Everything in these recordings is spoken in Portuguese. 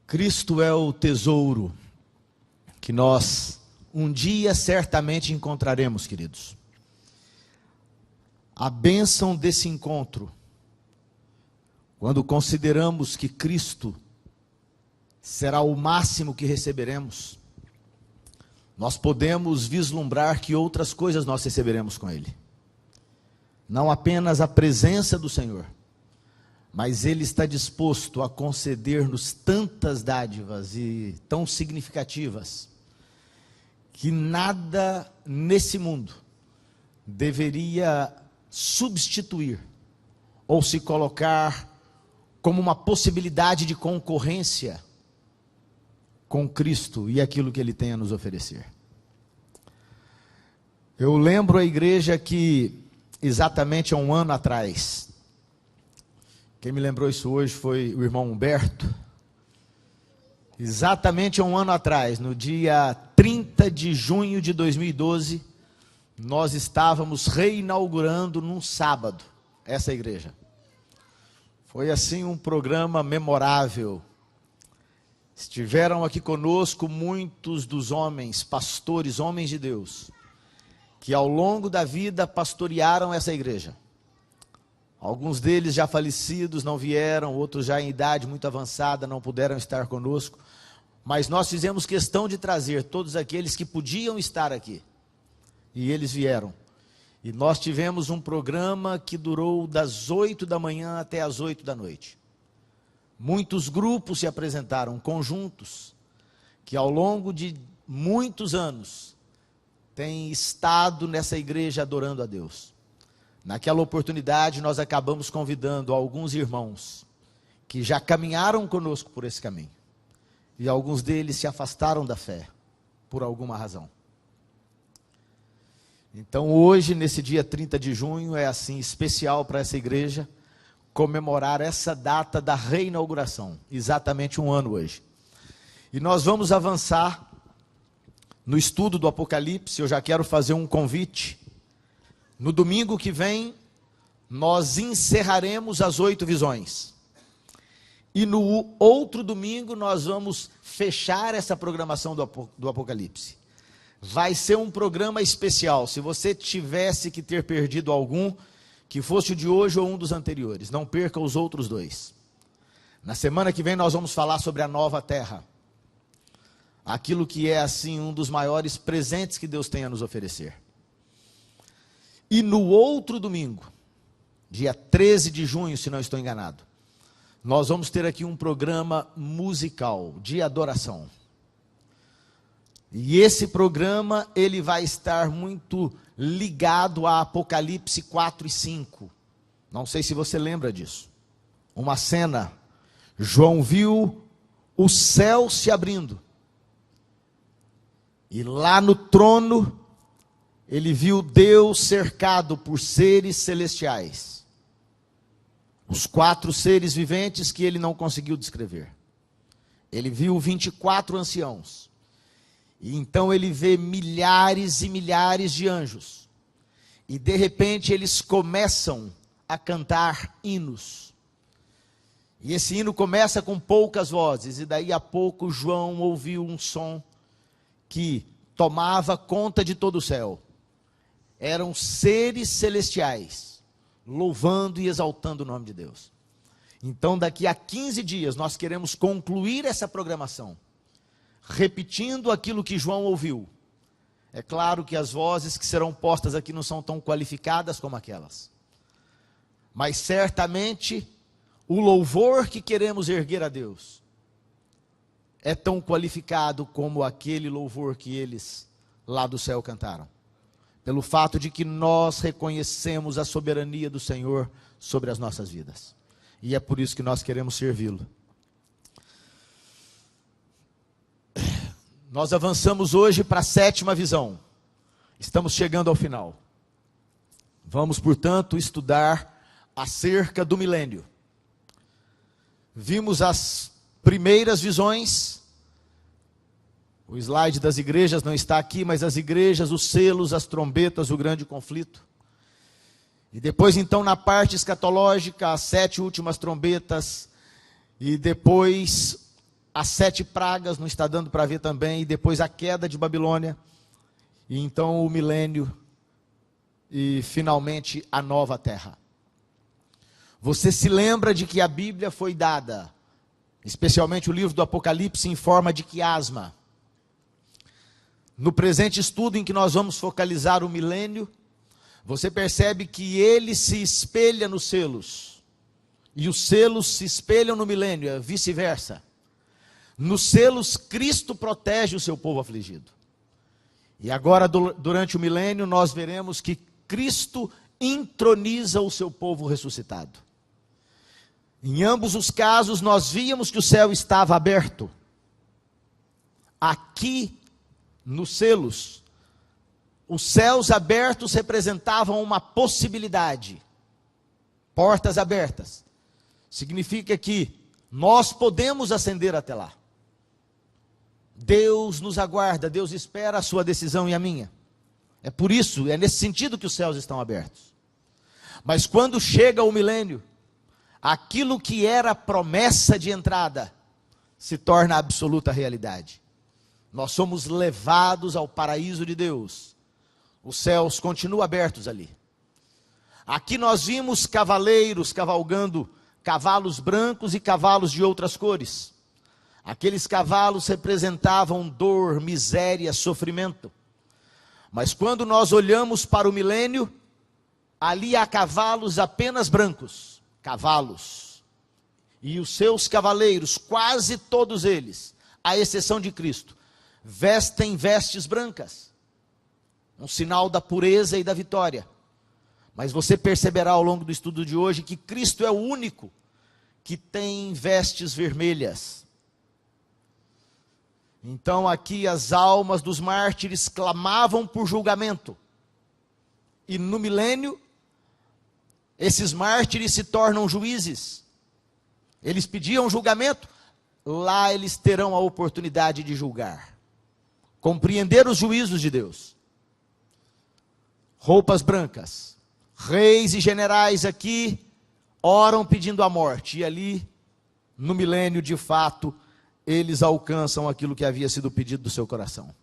Cristo é o tesouro que nós um dia certamente encontraremos, queridos. A bênção desse encontro, quando consideramos que Cristo será o máximo que receberemos, nós podemos vislumbrar que outras coisas nós receberemos com Ele. Não apenas a presença do Senhor, mas Ele está disposto a conceder-nos tantas dádivas e tão significativas, que nada nesse mundo deveria substituir ou se colocar como uma possibilidade de concorrência com Cristo e aquilo que Ele tem a nos oferecer. Eu lembro a igreja que exatamente há um ano atrás, quem me lembrou isso hoje foi o irmão Humberto. Exatamente há um ano atrás, no dia 30 de junho de 2012, nós estávamos reinaugurando num sábado essa igreja. Foi assim um programa memorável. Estiveram aqui conosco muitos dos homens, pastores, homens de Deus, que ao longo da vida pastorearam essa igreja. Alguns deles já falecidos não vieram, outros já em idade muito avançada não puderam estar conosco, mas nós fizemos questão de trazer todos aqueles que podiam estar aqui, e eles vieram. E nós tivemos um programa que durou das 8 da manhã até as 8 da noite. Muitos grupos se apresentaram, conjuntos, que ao longo de muitos anos têm estado nessa igreja adorando a Deus. Naquela oportunidade nós acabamos convidando alguns irmãos que já caminharam conosco por esse caminho. E alguns deles se afastaram da fé, por alguma razão. Então hoje, nesse dia 30 de junho, é assim especial para essa igreja, comemorar essa data da reinauguração, exatamente um ano hoje. E nós vamos avançar no estudo do Apocalipse. Eu já quero fazer um convite. No domingo que vem, nós encerraremos as 8 visões. E no outro domingo, nós vamos fechar essa programação do Apocalipse. Vai ser um programa especial. Se você tivesse que ter perdido algum, que fosse o de hoje ou um dos anteriores, não perca os outros 2. Na semana que vem nós vamos falar sobre a nova terra. Aquilo que é assim um dos maiores presentes que Deus tem a nos oferecer. E no outro domingo, dia 13 de junho, se não estou enganado, nós vamos ter aqui um programa musical de adoração. E esse programa, ele vai estar muito ligado a Apocalipse 4 e 5. Não sei se você lembra disso. Uma cena, João viu o céu se abrindo. E lá no trono, ele viu Deus cercado por seres celestiais. Os 4 seres viventes que ele não conseguiu descrever. Ele viu 24 anciãos. E então ele vê milhares e milhares de anjos. E de repente eles começam a cantar hinos. E esse hino começa com poucas vozes. E daí a pouco João ouviu um som que tomava conta de todo o céu. Eram seres celestiais, louvando e exaltando o nome de Deus. Então daqui a 15 dias nós queremos concluir essa programação, repetindo aquilo que João ouviu. É claro que as vozes que serão postas aqui não são tão qualificadas como aquelas, mas certamente o louvor que queremos erguer a Deus é tão qualificado como aquele louvor que eles lá do céu cantaram. Pelo fato de que nós reconhecemos a soberania do Senhor sobre as nossas vidas. E é por isso que nós queremos servi-lo. Nós avançamos hoje para a 7ª visão. Estamos chegando ao final. Vamos, portanto, estudar acerca do milênio. Vimos as primeiras visões. O slide das igrejas não está aqui, mas as igrejas, os selos, as trombetas, o grande conflito. E depois então na parte escatológica, as 7 últimas trombetas E depois as 7 pragas, não está dando para ver também, e depois a queda de Babilônia, e então o milênio, e finalmente a nova terra. Você se lembra de que a Bíblia foi dada, especialmente o livro do Apocalipse, em forma de quiasma. No presente estudo em que nós vamos focalizar o milênio, você percebe que ele se espelha nos selos, e os selos se espelham no milênio, é vice-versa. Nos selos, Cristo protege o seu povo afligido. E agora, durante o milênio, nós veremos que Cristo introniza o seu povo ressuscitado. Em ambos os casos, nós víamos que o céu estava aberto. Aqui, nos selos, os céus abertos representavam uma possibilidade. Portas abertas. Significa que nós podemos ascender até lá. Deus nos aguarda, Deus espera a sua decisão e a minha. É por isso, é nesse sentido que os céus estão abertos. Mas quando chega o milênio, aquilo que era promessa de entrada se torna absoluta realidade. Nós somos levados ao paraíso de Deus. Os céus continuam abertos ali. Aqui nós vimos cavaleiros cavalgando cavalos brancos e cavalos de outras cores. Aqueles cavalos representavam dor, miséria, sofrimento. Mas quando nós olhamos para o milênio, ali há cavalos apenas brancos, cavalos. E os seus cavaleiros, quase todos eles, à exceção de Cristo, vestem vestes brancas. Um sinal da pureza e da vitória. Mas você perceberá ao longo do estudo de hoje que Cristo é o único que tem vestes vermelhas. Então aqui as almas dos mártires clamavam por julgamento. E no milênio, esses mártires se tornam juízes. Eles pediam julgamento, lá eles terão a oportunidade de julgar. Compreender os juízos de Deus. Roupas brancas. Reis e generais aqui oram pedindo a morte. E ali, no milênio, de fato, eles alcançam aquilo que havia sido pedido do seu coração.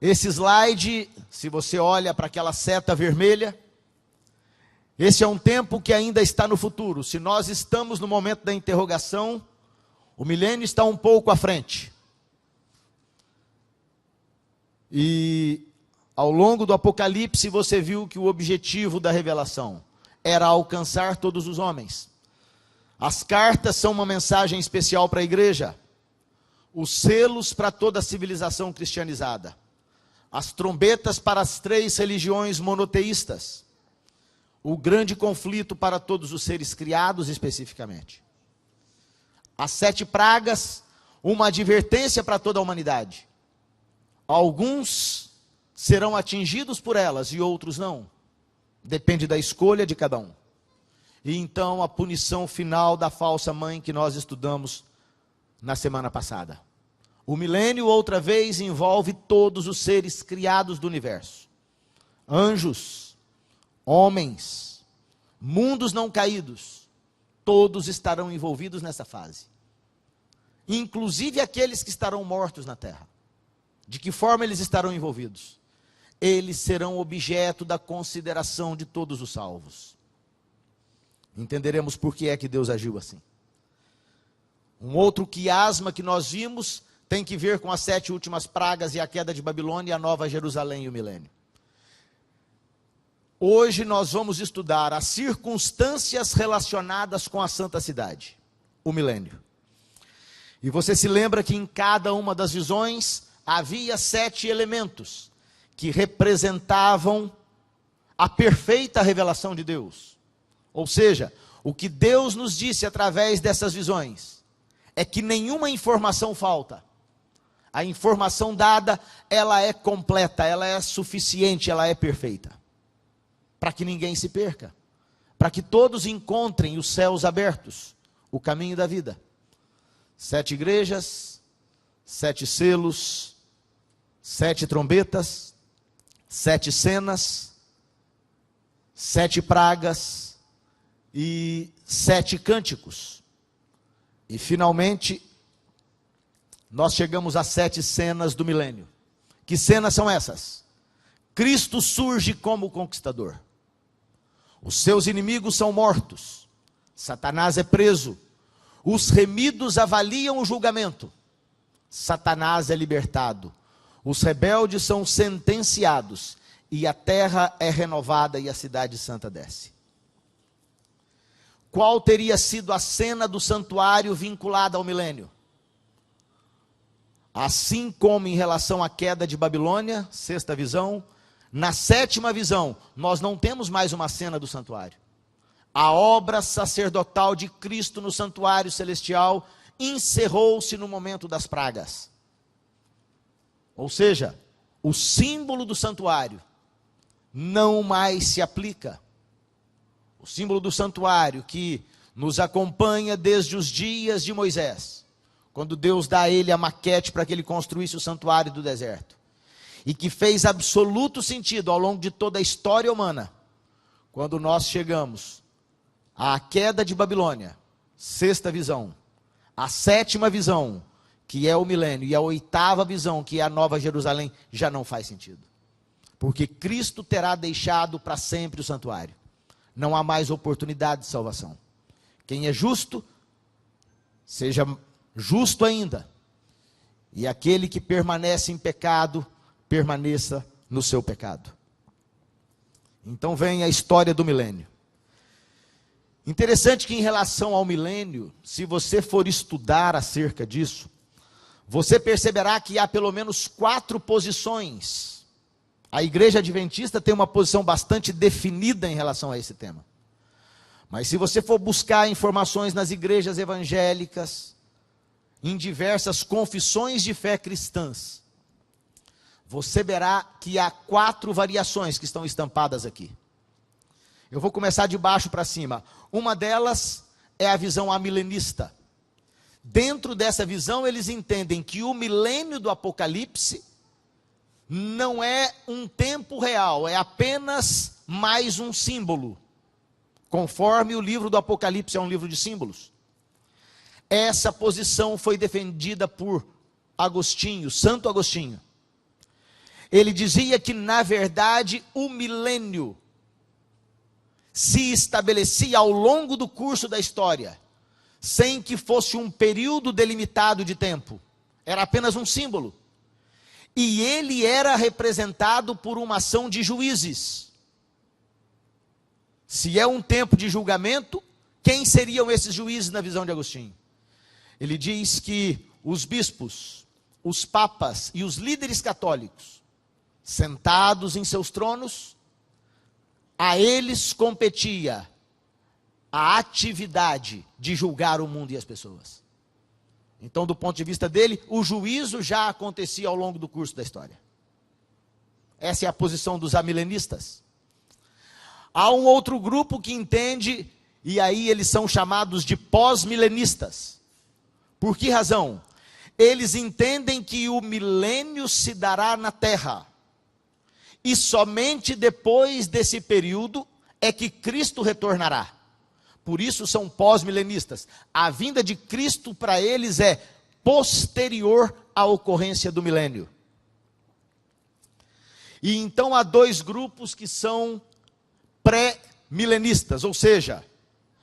Esse slide, se você olha para aquela seta vermelha, esse é um tempo que ainda está no futuro. Se nós estamos no momento da interrogação, o milênio está um pouco à frente. E ao longo do Apocalipse você viu que o objetivo da revelação era alcançar todos os homens. As cartas são uma mensagem especial para a igreja. Os selos para toda a civilização cristianizada. As trombetas para as 3 religiões monoteístas. O grande conflito para todos os seres criados especificamente. As 7 pragas, uma advertência para toda a humanidade. Alguns serão atingidos por elas e outros não. Depende da escolha de cada um. E então a punição final da falsa mãe que nós estudamos na semana passada. O milênio, outra vez, envolve todos os seres criados do universo. Anjos, homens, mundos não caídos, todos estarão envolvidos nessa fase. Inclusive aqueles que estarão mortos na terra. De que forma eles estarão envolvidos? Eles serão objeto da consideração de todos os salvos. Entenderemos por que é que Deus agiu assim. Um outro quiasma que nós vimos tem que ver com as 7 últimas pragas e a queda de Babilônia, a Nova Jerusalém e o milênio. Hoje nós vamos estudar as circunstâncias relacionadas com a santa cidade, o milênio. E você se lembra que em cada uma das visões havia 7 elementos que representavam a perfeita revelação de Deus. Ou seja, o que Deus nos disse através dessas visões é que nenhuma informação falta. A informação dada, ela é completa, ela é suficiente, ela é perfeita. Para que ninguém se perca. Para que todos encontrem os céus abertos, o caminho da vida. 7 igrejas, 7 selos, 7 trombetas, 7 cenas, 7 pragas e 7 cânticos. E finalmente, nós chegamos às 7 cenas do milênio. Que cenas são essas? Cristo surge como conquistador. Os seus inimigos são mortos. Satanás é preso. Os remidos avaliam o julgamento. Satanás é libertado. Os rebeldes são sentenciados. E a terra é renovada e a cidade santa desce. Qual teria sido a cena do santuário vinculada ao milênio? Assim como em relação à queda de Babilônia, 6ª visão, na 7ª visão, nós não temos mais uma cena do santuário. A obra sacerdotal de Cristo no santuário celestial encerrou-se no momento das pragas. Ou seja, o símbolo do santuário não mais se aplica. O símbolo do santuário que nos acompanha desde os dias de Moisés, quando Deus dá a ele a maquete para que ele construísse o santuário do deserto, e que fez absoluto sentido ao longo de toda a história humana, quando nós chegamos à queda de Babilônia, 6ª visão, a 7ª visão, que é o milênio, e a 8ª visão, que é a Nova Jerusalém, já não faz sentido. Porque Cristo terá deixado para sempre o santuário. Não há mais oportunidade de salvação. Quem é justo, seja justo ainda. E aquele que permanece em pecado, permaneça no seu pecado. Então vem a história do milênio. Interessante que em relação ao milênio, se você for estudar acerca disso, você perceberá que há pelo menos 4 posições. A igreja adventista tem uma posição bastante definida em relação a esse tema. Mas se você for buscar informações nas igrejas evangélicas, em diversas confissões de fé cristãs, você verá que há 4 variações que estão estampadas aqui. Eu vou começar de baixo para cima. Uma delas é a visão amilenista. Dentro dessa visão, eles entendem que o milênio do Apocalipse não é um tempo real, é apenas mais um símbolo. Conforme o livro do Apocalipse é um livro de símbolos. Essa posição foi defendida por Agostinho, Santo Agostinho. Ele dizia que, na verdade, o milênio se estabelecia ao longo do curso da história, sem que fosse um período delimitado de tempo. Era apenas um símbolo. E ele era representado por uma ação de juízes. Se é um tempo de julgamento, quem seriam esses juízes na visão de Agostinho? Ele diz que os bispos, os papas e os líderes católicos, sentados em seus tronos, a eles competia a atividade de julgar o mundo e as pessoas. Então, do ponto de vista dele, o juízo já acontecia ao longo do curso da história. Essa é a posição dos amilenistas. Há um outro grupo que entende, e aí eles são chamados de pós-milenistas. Por que razão? Eles entendem que o milênio se dará na terra. E somente depois desse período é que Cristo retornará. Por isso são pós-milenistas. A vinda de Cristo para eles é posterior à ocorrência do milênio. E então há 2 grupos que são pré-milenistas, ou seja,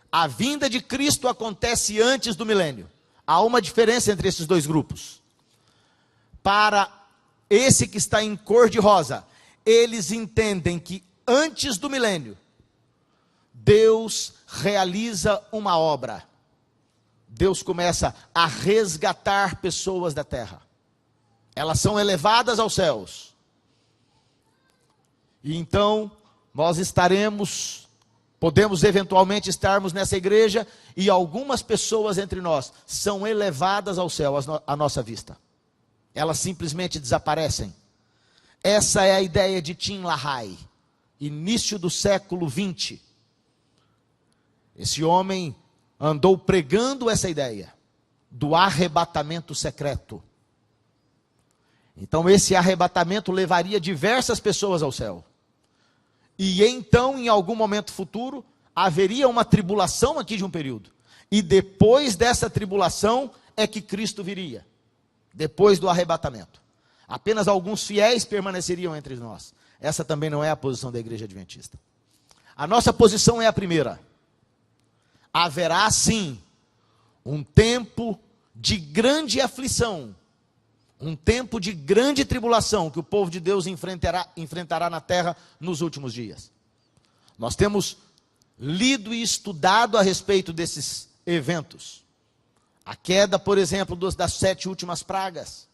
a vinda de Cristo acontece antes do milênio. Há uma diferença entre esses 2 grupos. Para esse que está em cor de rosa, eles entendem que antes do milênio, Deus realiza uma obra. Deus começa a resgatar pessoas da terra. Elas são elevadas aos céus. E então, nós podemos eventualmente estarmos nessa igreja, e algumas pessoas entre nós são elevadas ao céu, à nossa vista. Elas simplesmente desaparecem. Essa é a ideia de Tim LaHaye, início do século 20. Esse homem andou pregando essa ideia do arrebatamento secreto. Então esse arrebatamento levaria diversas pessoas ao céu. E então, em algum momento futuro, haveria uma tribulação aqui de um período. E depois dessa tribulação é que Cristo viria. Depois do arrebatamento. Apenas alguns fiéis permaneceriam entre nós. Essa também não é a posição da igreja adventista. A nossa posição é a primeira. Haverá sim um tempo de grande aflição, um tempo de grande tribulação que o povo de Deus enfrentará na terra nos últimos dias. Nós temos lido e estudado a respeito desses eventos. A queda, por exemplo, das 7 últimas pragas,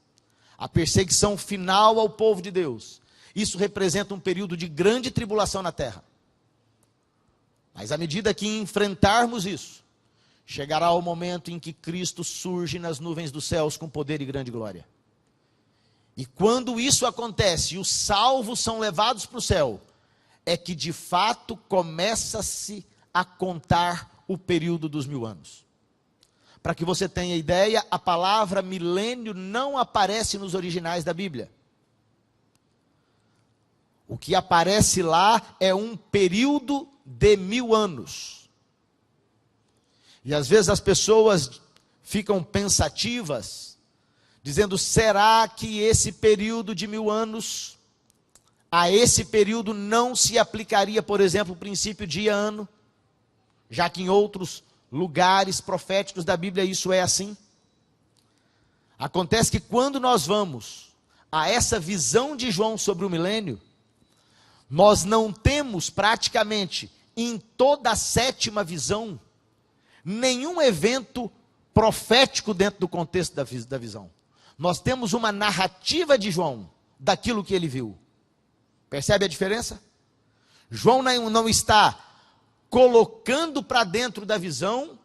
a perseguição final ao povo de Deus. Isso representa um período de grande tribulação na terra. Mas à medida que enfrentarmos isso, chegará o momento em que Cristo surge nas nuvens dos céus com poder e grande glória. E quando isso acontece e os salvos são levados para o céu, é que de fato começa-se a contar o período dos 1000 anos. Para que você tenha ideia, a palavra milênio não aparece nos originais da Bíblia. O que aparece lá é um período de 1000 anos. E às vezes as pessoas ficam pensativas, dizendo, será que esse período de 1000 anos, a esse período não se aplicaria, por exemplo, o princípio dia-ano, já que em outros lugares proféticos da Bíblia isso é assim? Acontece que quando nós vamos a essa visão de João sobre o milênio, nós não temos praticamente em toda a 7ª visão nenhum evento profético dentro do contexto da visão. Nós temos uma narrativa de João daquilo que ele viu. Percebe a diferença? João não está colocando para dentro da visão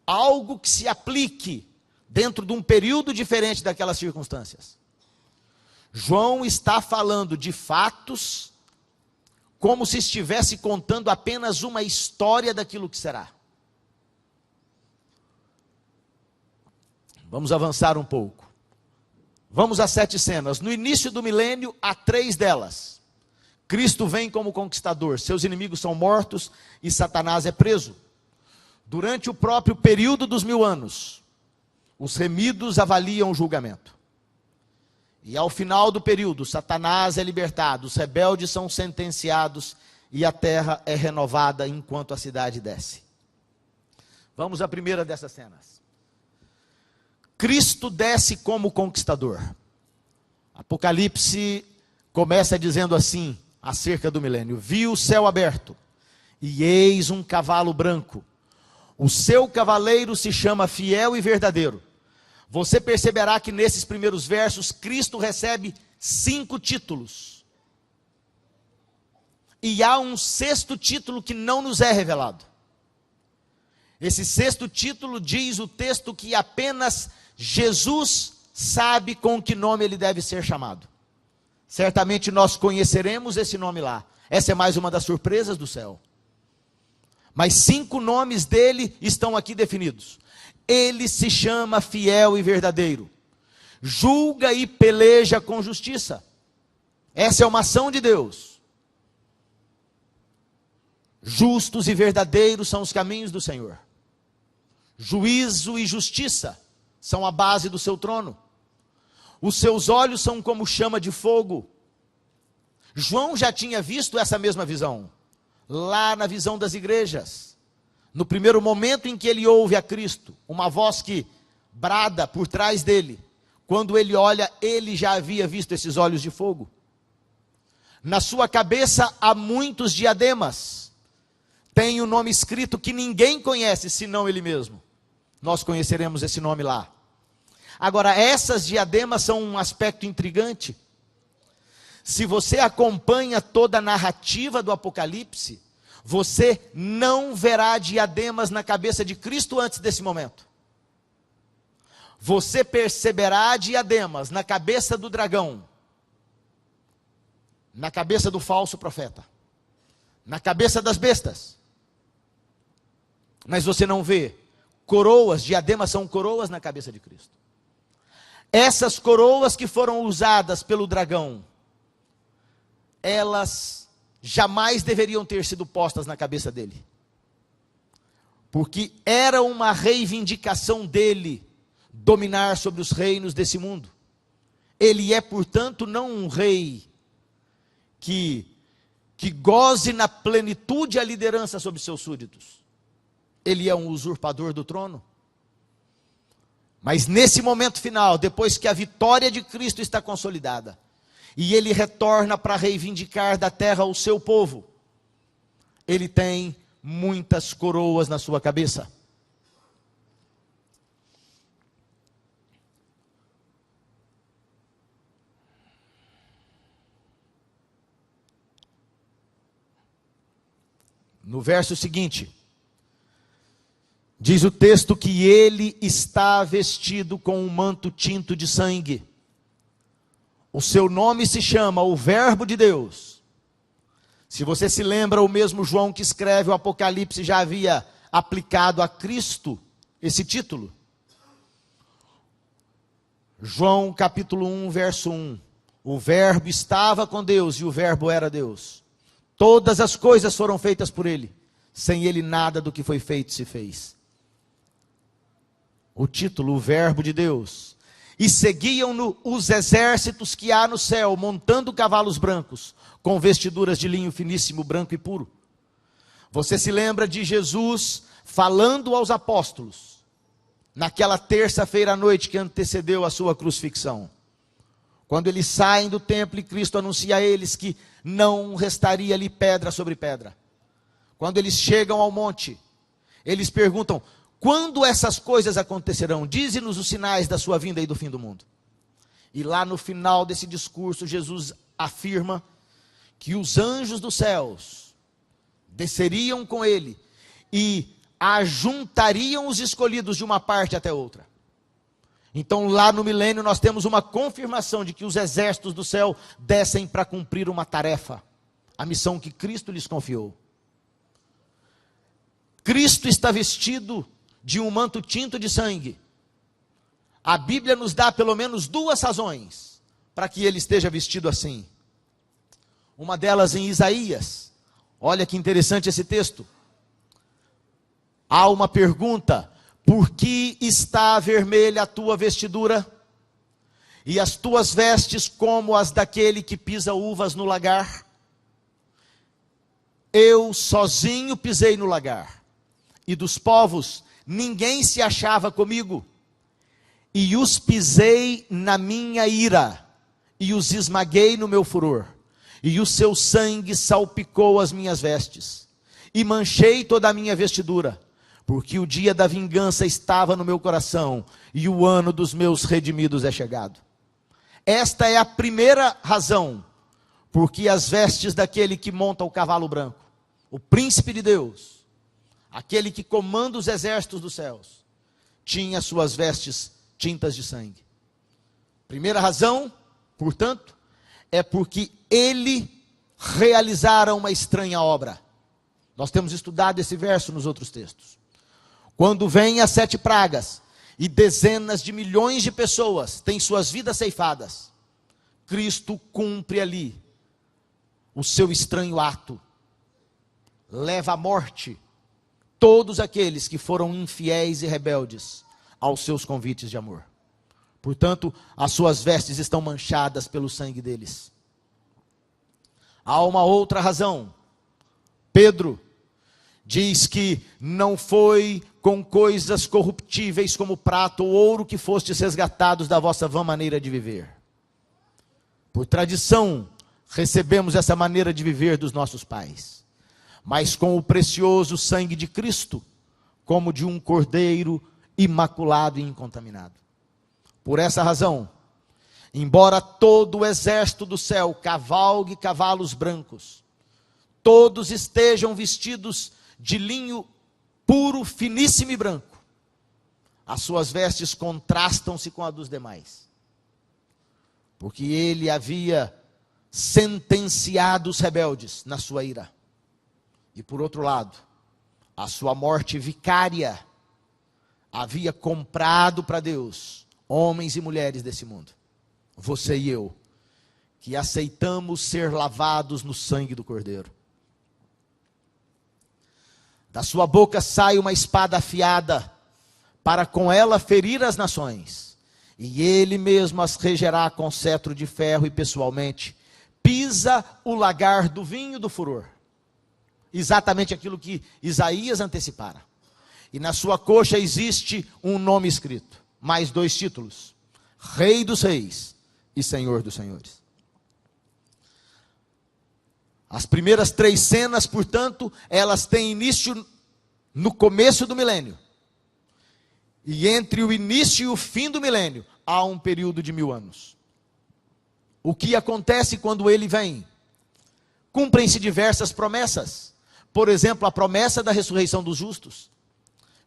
algo que se aplique dentro de um período diferente daquelas circunstâncias. João está falando de fatos como se estivesse contando apenas uma história daquilo que será. Vamos avançar um pouco. Vamos às 7 cenas. No início do milênio, há 3 delas. Cristo vem como conquistador, seus inimigos são mortos e Satanás é preso. Durante o próprio período dos 1000 anos, os remidos avaliam o julgamento. E ao final do período, Satanás é libertado, os rebeldes são sentenciados e a terra é renovada enquanto a cidade desce. Vamos à primeira dessas cenas. Cristo desce como conquistador. Apocalipse começa dizendo assim, acerca do milênio: vi o céu aberto, e eis um cavalo branco. O seu cavaleiro se chama Fiel e Verdadeiro. Você perceberá que nesses primeiros versos, Cristo recebe 5 títulos. E há um 6º título que não nos é revelado. Esse 6º título diz o texto que apenas Jesus sabe com que nome ele deve ser chamado. Certamente nós conheceremos esse nome lá. Essa é mais uma das surpresas do céu. Mas 5 nomes dele estão aqui definidos. Ele se chama Fiel e Verdadeiro. Julga e peleja com justiça. Essa é uma ação de Deus. Justos e verdadeiros são os caminhos do Senhor. Juízo e justiça são a base do seu trono. Os seus olhos são como chama de fogo. João já tinha visto essa mesma visão, lá na visão das igrejas. No primeiro momento em que ele ouve a Cristo, uma voz que brada por trás dele. Quando ele olha, ele já havia visto esses olhos de fogo. Na sua cabeça há muitos diademas. Tem um nome escrito que ninguém conhece, senão ele mesmo. Nós conheceremos esse nome lá. Agora, essas diademas são um aspecto intrigante. Se você acompanha toda a narrativa do Apocalipse, você não verá diademas na cabeça de Cristo antes desse momento. Você perceberá diademas na cabeça do dragão, na cabeça do falso profeta, na cabeça das bestas. Mas você não vê coroas, diademas são coroas na cabeça de Cristo. Essas coroas que foram usadas pelo dragão, elas jamais deveriam ter sido postas na cabeça dele. porque era uma reivindicação dele dominar sobre os reinos desse mundo. Ele é, portanto, não um rei que goze na plenitude a liderança sobre seus súditos. Ele é um usurpador do trono. Mas nesse momento final, depois que a vitória de Cristo está consolidada, e ele retorna para reivindicar da terra o seu povo, ele tem muitas coroas na sua cabeça. No verso seguinte, diz o texto que ele está vestido com um manto tinto de sangue. O seu nome se chama o Verbo de Deus. Se você se lembra, o mesmo João que escreve o Apocalipse já havia aplicado a Cristo esse título. João capítulo 1, verso 1. O Verbo estava com Deus e o Verbo era Deus. Todas as coisas foram feitas por ele. Sem ele nada do que foi feito se fez. O título, o Verbo de Deus. E seguiam-no os exércitos que há no céu, montando cavalos brancos, com vestiduras de linho finíssimo, branco e puro. Você se lembra de Jesus falando aos apóstolos, naquela terça-feira à noite que antecedeu a sua crucifixão. Quando eles saem do templo e Cristo anuncia a eles que não restaria ali pedra sobre pedra. Quando eles chegam ao monte, eles perguntam: quando essas coisas acontecerão? Dize-nos os sinais da sua vinda e do fim do mundo. E lá no final desse discurso, Jesus afirma que os anjos dos céus desceriam com ele e ajuntariam os escolhidos de uma parte até outra. Então lá no milênio nós temos uma confirmação de que os exércitos do céu descem para cumprir uma tarefa, a missão que Cristo lhes confiou. Cristo está vestido de um manto tinto de sangue. A Bíblia nos dá pelo menos duas razões para que ele esteja vestido assim. Uma delas em Isaías. Olha que interessante esse texto. Há uma pergunta: por que está vermelha a tua vestidura? E as tuas vestes como as daquele que pisa uvas no lagar? Eu sozinho pisei no lagar, e dos povos ninguém se achava comigo, e os pisei na minha ira, e os esmaguei no meu furor, e o seu sangue salpicou as minhas vestes, e manchei toda a minha vestidura, porque o dia da vingança estava no meu coração, e o ano dos meus redimidos é chegado. Esta é a primeira razão, porque as vestes daquele que monta o cavalo branco, o príncipe de Deus, aquele que comanda os exércitos dos céus, tinha suas vestes tintas de sangue. Primeira razão, portanto, é porque ele realizara uma estranha obra. Nós temos estudado esse verso nos outros textos. Quando vêm as 7 pragas e dezenas de milhões de pessoas têm suas vidas ceifadas, Cristo cumpre ali o seu estranho ato. Leva à morte todos aqueles que foram infiéis e rebeldes aos seus convites de amor. Portanto, as suas vestes estão manchadas pelo sangue deles. Há uma outra razão. Pedro diz que não foi com coisas corruptíveis como prata ou ouro que fostes resgatados da vossa vã maneira de viver. Por tradição, recebemos essa maneira de viver dos nossos pais, mas com o precioso sangue de Cristo, como de um cordeiro imaculado e incontaminado. Por essa razão, embora todo o exército do céu cavalgue cavalos brancos, todos estejam vestidos de linho puro, finíssimo e branco, as suas vestes contrastam-se com a dos demais, porque ele havia sentenciado os rebeldes na sua ira. E por outro lado, a sua morte vicária havia comprado para Deus homens e mulheres desse mundo, você e eu, que aceitamos ser lavados no sangue do Cordeiro. Da sua boca sai uma espada afiada, para com ela ferir as nações. E ele mesmo as regerá com cetro de ferro e pessoalmente pisa o lagar do vinho do furor. Exatamente aquilo que Isaías antecipara. E na sua coxa existe um nome escrito, mais 2 títulos: Rei dos Reis e Senhor dos Senhores. As primeiras 3 cenas, portanto, elas têm início no começo do milênio. E entre o início e o fim do milênio, há um período de 1000 anos. O que acontece quando ele vem? Cumprem-se diversas promessas. Por exemplo, a promessa da ressurreição dos justos.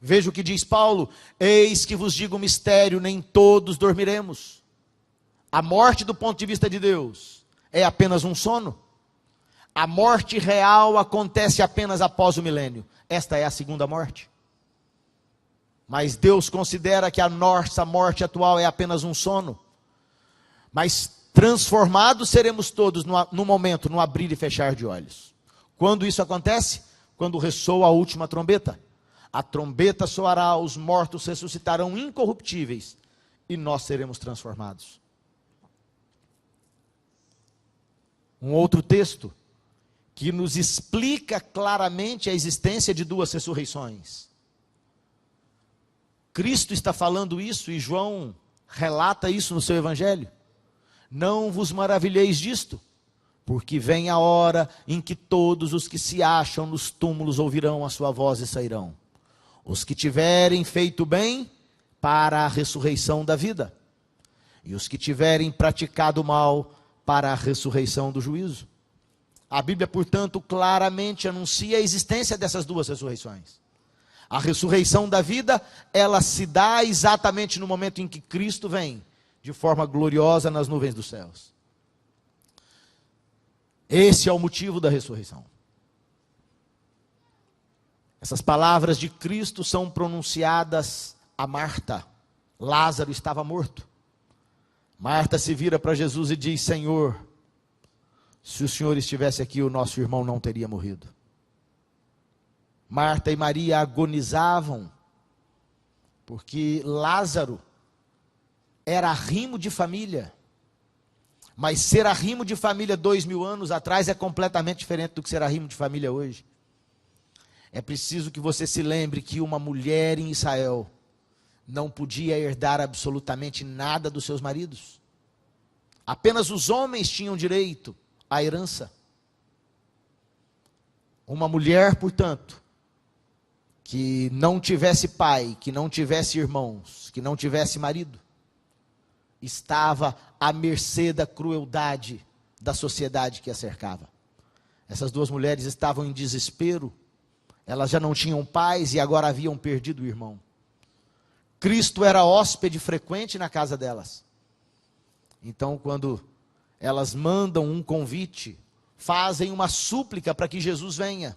Veja o que diz Paulo: eis que vos digo um mistério, nem todos dormiremos. A morte, do ponto de vista de Deus, é apenas um sono. A morte real acontece apenas após o milênio. Esta é a segunda morte. Mas Deus considera que a nossa morte atual é apenas um sono. Mas transformados seremos todos no momento, no abrir e fechar de olhos. Quando isso acontece? Quando ressoa a última trombeta. A trombeta soará, os mortos ressuscitarão incorruptíveis e nós seremos transformados. Um outro texto que nos explica claramente a existência de 2 ressurreições. Cristo está falando isso e João relata isso no seu evangelho. Não vos maravilheis disto, porque vem a hora em que todos os que se acham nos túmulos ouvirão a sua voz e sairão. Os que tiverem feito bem, para a ressurreição da vida, e os que tiverem praticado mal, para a ressurreição do juízo. A Bíblia, portanto, claramente anuncia a existência dessas 2 ressurreições. A ressurreição da vida, ela se dá exatamente no momento em que Cristo vem, de forma gloriosa nas nuvens dos céus. Esse é o motivo da ressurreição. Essas palavras de Cristo são pronunciadas a Marta. Lázaro estava morto. Marta se vira para Jesus e diz: Senhor, se o Senhor estivesse aqui, o nosso irmão não teria morrido. Marta e Maria agonizavam, porque Lázaro era arrimo de família. Mas ser arrimo de família 2000 anos atrás é completamente diferente do que ser arrimo de família hoje. É preciso que você se lembre que uma mulher em Israel não podia herdar absolutamente nada dos seus maridos. Apenas os homens tinham direito à herança. Uma mulher, portanto, que não tivesse pai, que não tivesse irmãos, que não tivesse marido, estava à mercê da crueldade da sociedade que a cercava. Essas 2 mulheres estavam em desespero. Elas já não tinham pais e agora haviam perdido o irmão. Cristo era hóspede frequente na casa delas. Então, quando elas mandam um convite, fazem uma súplica para que Jesus venha,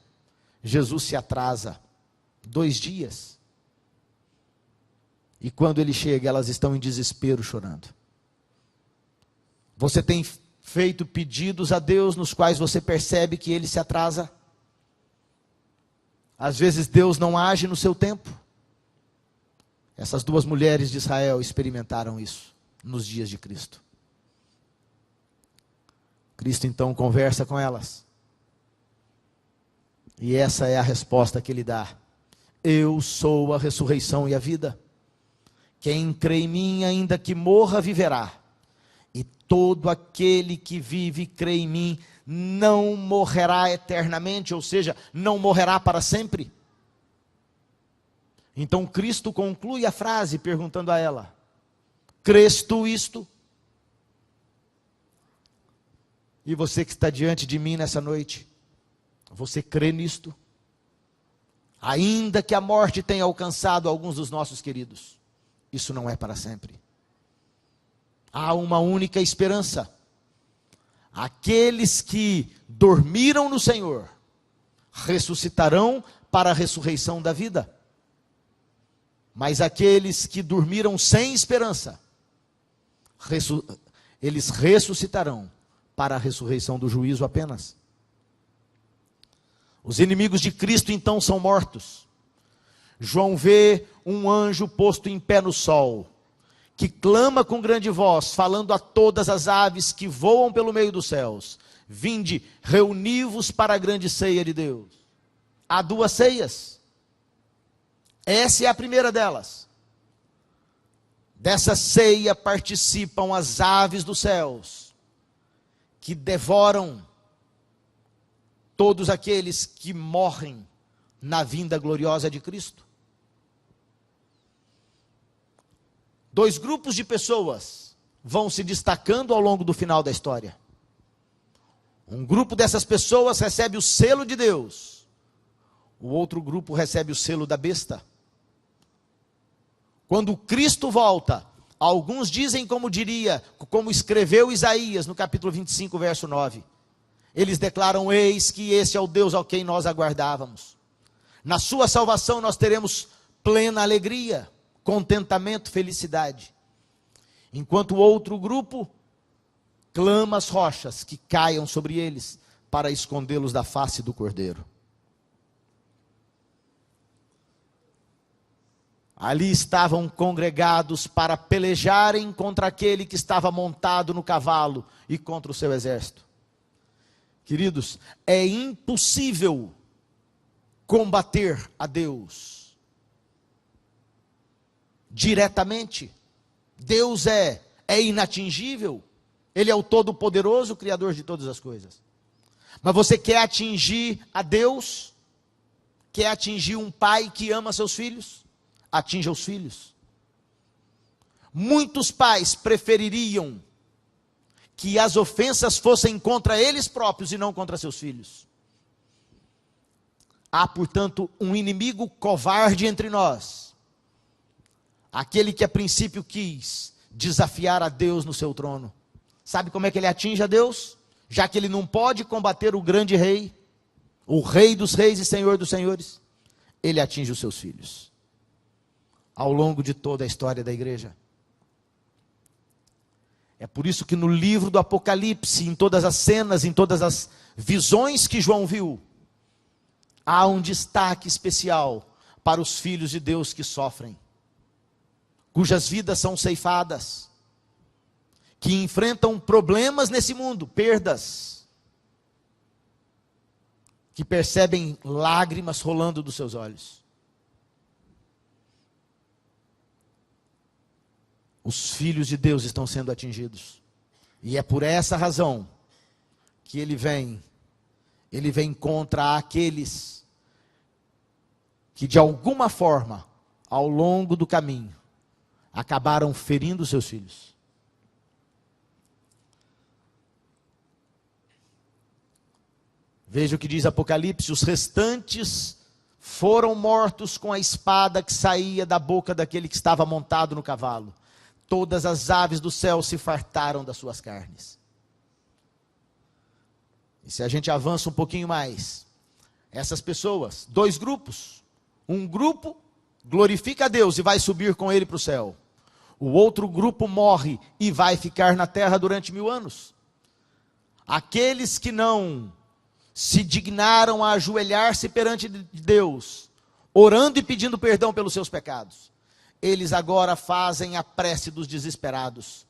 Jesus se atrasa 2 dias. E quando ele chega, elas estão em desespero, chorando. Você tem feito pedidos a Deus nos quais você percebe que ele se atrasa? Às vezes Deus não age no seu tempo. Essas 2 mulheres de Israel experimentaram isso nos dias de Cristo. Cristo então conversa com elas. E essa é a resposta que ele dá: eu sou a ressurreição e a vida. Quem crê em mim, ainda que morra, viverá. E todo aquele que vive e crê em mim não morrerá eternamente, ou seja, não morrerá para sempre. Então Cristo conclui a frase perguntando a ela: crês tu isto? E você que está diante de mim nessa noite, você crê nisto? Ainda que a morte tenha alcançado alguns dos nossos queridos, isso não é para sempre. Há uma única esperança. Aqueles que dormiram no Senhor ressuscitarão para a ressurreição da vida. Mas aqueles que dormiram sem esperança, eles ressuscitarão para a ressurreição do juízo apenas. Os inimigos de Cristo então são mortos. João vê um anjo posto em pé no sol, que clama com grande voz, falando a todas as aves que voam pelo meio dos céus: vinde, reuni-vos para a grande ceia de Deus. Há duas ceias. Essa é a primeira delas. Dessa ceia participam as aves dos céus, que devoram todos aqueles que morrem na vinda gloriosa de Cristo. Dois grupos de pessoas vão se destacando ao longo do final da história. Um grupo dessas pessoas recebe o selo de Deus, o outro grupo recebe o selo da besta. Quando Cristo volta, alguns dizem como escreveu Isaías no capítulo 25, verso 9. Eles declaram: eis que esse é o Deus ao quem nós aguardávamos. Na sua salvação nós teremos plena alegria, contentamento, felicidade. Enquanto o outro grupo clama as rochas que caiam sobre eles para escondê-los da face do Cordeiro. Ali estavam congregados para pelejarem contra aquele que estava montado no cavalo e contra o seu exército. Queridos, é impossível combater a Deus diretamente. Deus é inatingível. Ele é o Todo-Poderoso, o Criador de todas as coisas. Mas você quer atingir a Deus? Quer atingir um pai que ama seus filhos? Atinja os filhos. Muitos pais prefeririam que as ofensas fossem contra eles próprios e não contra seus filhos. Há, portanto, um inimigo covarde entre nós. Aquele que a princípio quis desafiar a Deus no seu trono. Sabe como é que ele atinge a Deus? Já que ele não pode combater o grande rei, o Rei dos reis e Senhor dos senhores, ele atinge os seus filhos. Ao longo de toda a história da igreja. É por isso que no livro do Apocalipse, em todas as cenas, em todas as visões que João viu, há um destaque especial para os filhos de Deus que sofrem, cujas vidas são ceifadas, que enfrentam problemas nesse mundo, perdas, que percebem lágrimas rolando dos seus olhos. Os filhos de Deus estão sendo atingidos. E é por essa razão que ele vem contra aqueles que de alguma forma, ao longo do caminho, acabaram ferindo seus filhos. Veja o que diz Apocalipse: os restantes foram mortos com a espada que saía da boca daquele que estava montado no cavalo. Todas as aves do céu se fartaram das suas carnes. E se a gente avança um pouquinho mais, essas pessoas, dois grupos. Um grupo glorifica a Deus e vai subir com ele para o céu. O outro grupo morre e vai ficar na terra durante 1000 anos. Aqueles que não se dignaram a ajoelhar-se perante Deus, orando e pedindo perdão pelos seus pecados, eles agora fazem a prece dos desesperados.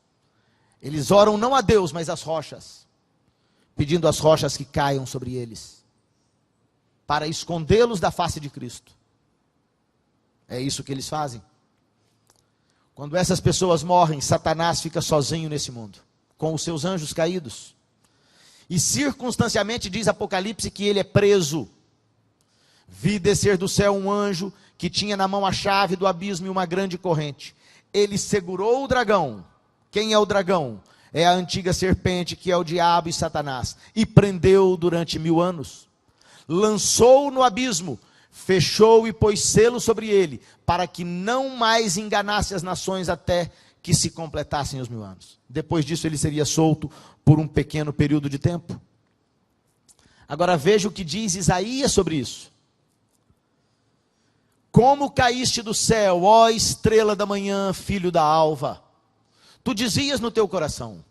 Eles oram não a Deus, mas às rochas, pedindo às rochas que caiam sobre eles, para escondê-los da face de Cristo. É isso que eles fazem. Quando essas pessoas morrem, Satanás fica sozinho nesse mundo, com os seus anjos caídos. E circunstancialmente diz Apocalipse que ele é preso. Vi descer do céu um anjo que tinha na mão a chave do abismo e uma grande corrente. Ele segurou o dragão. Quem é o dragão? É a antiga serpente, que é o diabo e Satanás. E prendeu-o durante 1000 anos. Lançou-o no abismo, fechou e pôs selo sobre ele, para que não mais enganasse as nações até que se completassem os 1000 anos. Depois disso ele seria solto por um pequeno período de tempo. Agora veja o que diz Isaías sobre isso. Como caíste do céu, ó estrela da manhã, filho da alva. Tu dizias no teu coração: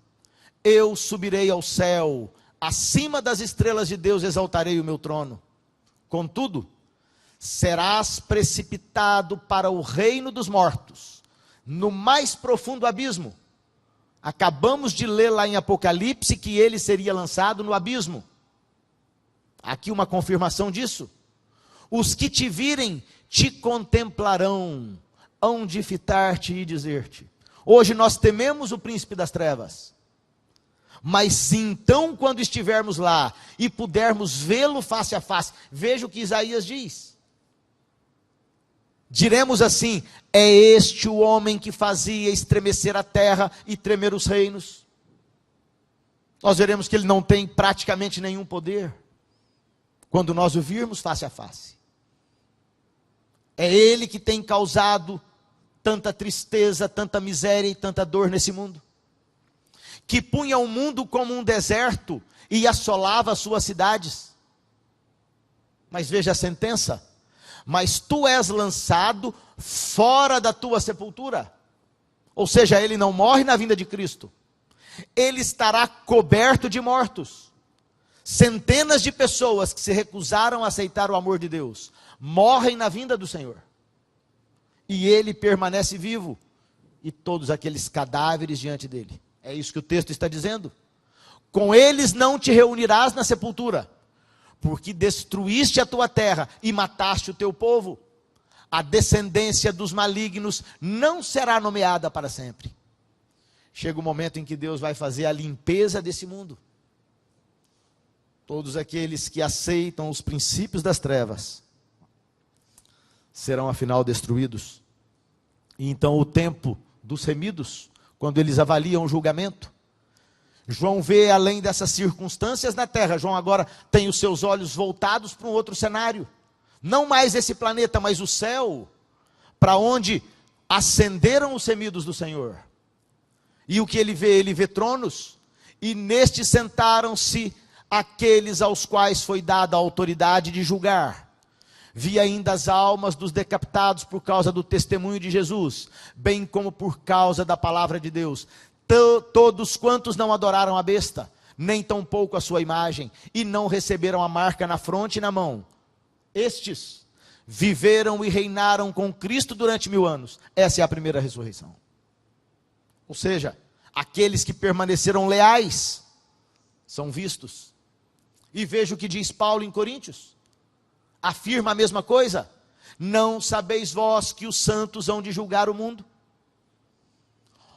eu subirei ao céu, acima das estrelas de Deus exaltarei o meu trono. Contudo, serás precipitado para o reino dos mortos, no mais profundo abismo. Acabamos de ler lá em Apocalipse que ele seria lançado no abismo. Aqui uma confirmação disso. Os que te virem te contemplarão, hão de fitar-te e dizer-te: hoje nós tememos o príncipe das trevas. Mas se então, quando estivermos lá e pudermos vê-lo face a face, veja o que Isaías diz. Diremos assim: é este o homem que fazia estremecer a terra e tremer os reinos. Nós veremos que ele não tem praticamente nenhum poder, quando nós o virmos face a face. É ele que tem causado tanta tristeza, tanta miséria e tanta dor nesse mundo, que punha o mundo como um deserto e assolava as suas cidades. Mas veja a sentença: mas tu és lançado fora da tua sepultura. Ou seja, ele não morre na vinda de Cristo, ele estará coberto de mortos. Centenas de pessoas que se recusaram a aceitar o amor de Deus morrem na vinda do Senhor, e ele permanece vivo, e todos aqueles cadáveres diante dele. É isso que o texto está dizendo. Com eles não te reunirás na sepultura, porque destruíste a tua terra e mataste o teu povo. A descendência dos malignos não será nomeada para sempre. Chega o momento em que Deus vai fazer a limpeza desse mundo. Todos aqueles que aceitam os princípios das trevas serão afinal destruídos. E então o tempo dos remidos, quando eles avaliam o julgamento, João vê além dessas circunstâncias na terra. João agora tem os seus olhos voltados para um outro cenário. Não mais esse planeta, mas o céu, para onde ascenderam os remidos do Senhor. E o que ele vê? Ele vê tronos, e nestes sentaram-se aqueles aos quais foi dada a autoridade de julgar. Vi ainda as almas dos decapitados por causa do testemunho de Jesus, bem como por causa da palavra de Deus. Todos quantos não adoraram a besta, nem tampouco a sua imagem, e não receberam a marca na fronte e na mão, estes viveram e reinaram com Cristo durante 1000 anos. Essa é a primeira ressurreição. Ou seja, aqueles que permaneceram leais são vistos. E veja o que diz Paulo em Coríntios. Afirma a mesma coisa. Não sabeis vós que os santos hão de julgar o mundo?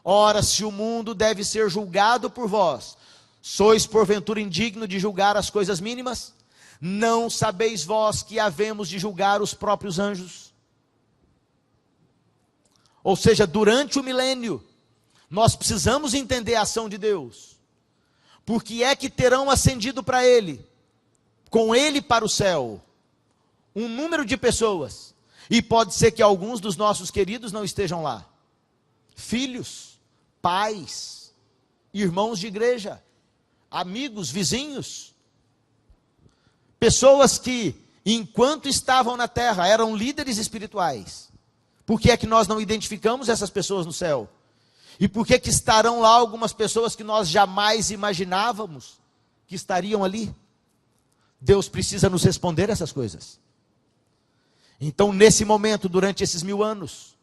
Ora, se o mundo deve ser julgado por vós, sois porventura indigno de julgar as coisas mínimas? Não sabeis vós que havemos de julgar os próprios anjos? Ou seja, durante o milênio, nós precisamos entender a ação de Deus. Por que é que terão ascendido para Ele, com Ele para o céu, um número de pessoas, e pode ser que alguns dos nossos queridos não estejam lá. Filhos, pais, irmãos de igreja, amigos, vizinhos, pessoas que, enquanto estavam na terra, eram líderes espirituais. Por que é que nós não identificamos essas pessoas no céu? E por que que estarão lá algumas pessoas que nós jamais imaginávamos que estariam ali? Deus precisa nos responder essas coisas. Então, nesse momento, durante esses 1000 anos,